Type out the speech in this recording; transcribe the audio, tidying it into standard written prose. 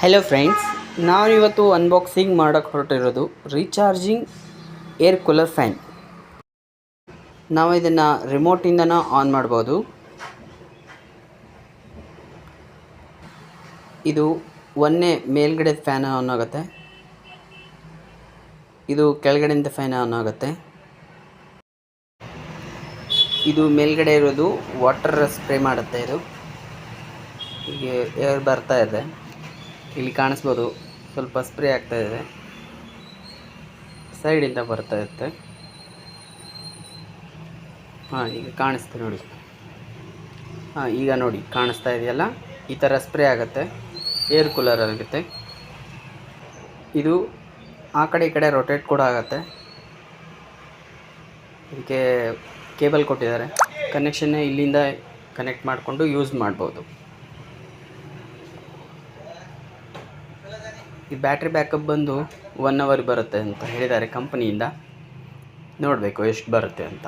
Hello friends, ನಾವು ಇವತ್ತು unboxing ಮಾಡೋಕ್ಕೆ ಹೊರಟಿರೋದು ರೀಚಾರ್ಜಿಂಗ್ ಏರ್ ಕೂಲರ್ ಫ್ಯಾನ್. ನಾವು ಇದನ್ನು ರಿಮೋಟಿಂದನೂ ಆನ್ ಮಾಡ್ಬೋದು. ಇದು ಒಂದೇ ಮೇಲ್ಗಡೆ ಫ್ಯಾನ್ ಆನ್ ಆಗುತ್ತೆ, ಇದು ಕೆಳಗಡೆಯಿಂದ ಫ್ಯಾನ್ ಆನ್ ಆಗುತ್ತೆ. ಇದು ಮೇಲ್ಗಡೆ ಇರೋದು ವಾಟರ್ ಸ್ಪ್ರೇ ಮಾಡುತ್ತೆ. ಇದು ಹೀಗೆ ಏರ್ ಬರ್ತಾ ಇದೆ, ಇಲ್ಲಿ ಕಾಣಿಸ್ಬೋದು. ಸ್ವಲ್ಪ ಸ್ಪ್ರೇ ಆಗ್ತಾ ಇದೆ, ಸೈಡಿಂದ ಬರ್ತಾ ಇರುತ್ತೆ. ಈಗ ಕಾಣಿಸ್ತೆ ನೋಡಿ. ಈಗ ನೋಡಿ ಕಾಣಿಸ್ತಾ ಇದೆಯಲ್ಲ, ಈ ಥರ ಸ್ಪ್ರೇ ಆಗುತ್ತೆ, ಏರ್ ಕೂಲರ್ ಆಗುತ್ತೆ. ಇದು ಆ ಕಡೆ ಈ ಕಡೆ ರೊಟೇಟ್ ಕೂಡ ಆಗುತ್ತೆ. ಇದಕ್ಕೆ ಕೇಬಲ್ ಕೊಟ್ಟಿದ್ದಾರೆ, ಕನೆಕ್ಷನ್ ಇಲ್ಲಿಂದ ಕನೆಕ್ಟ್ ಮಾಡಿಕೊಂಡು ಯೂಸ್ ಮಾಡ್ಬೋದು. ಈ ಬ್ಯಾಟ್ರಿ ಬ್ಯಾಕಪ್ ಬಂದು 1 hour ಬರುತ್ತೆ ಅಂತ ಹೇಳಿದ್ದಾರೆ ಕಂಪನಿಯಿಂದ. ನೋಡಬೇಕು ಎಷ್ಟು ಬರುತ್ತೆ ಅಂತ.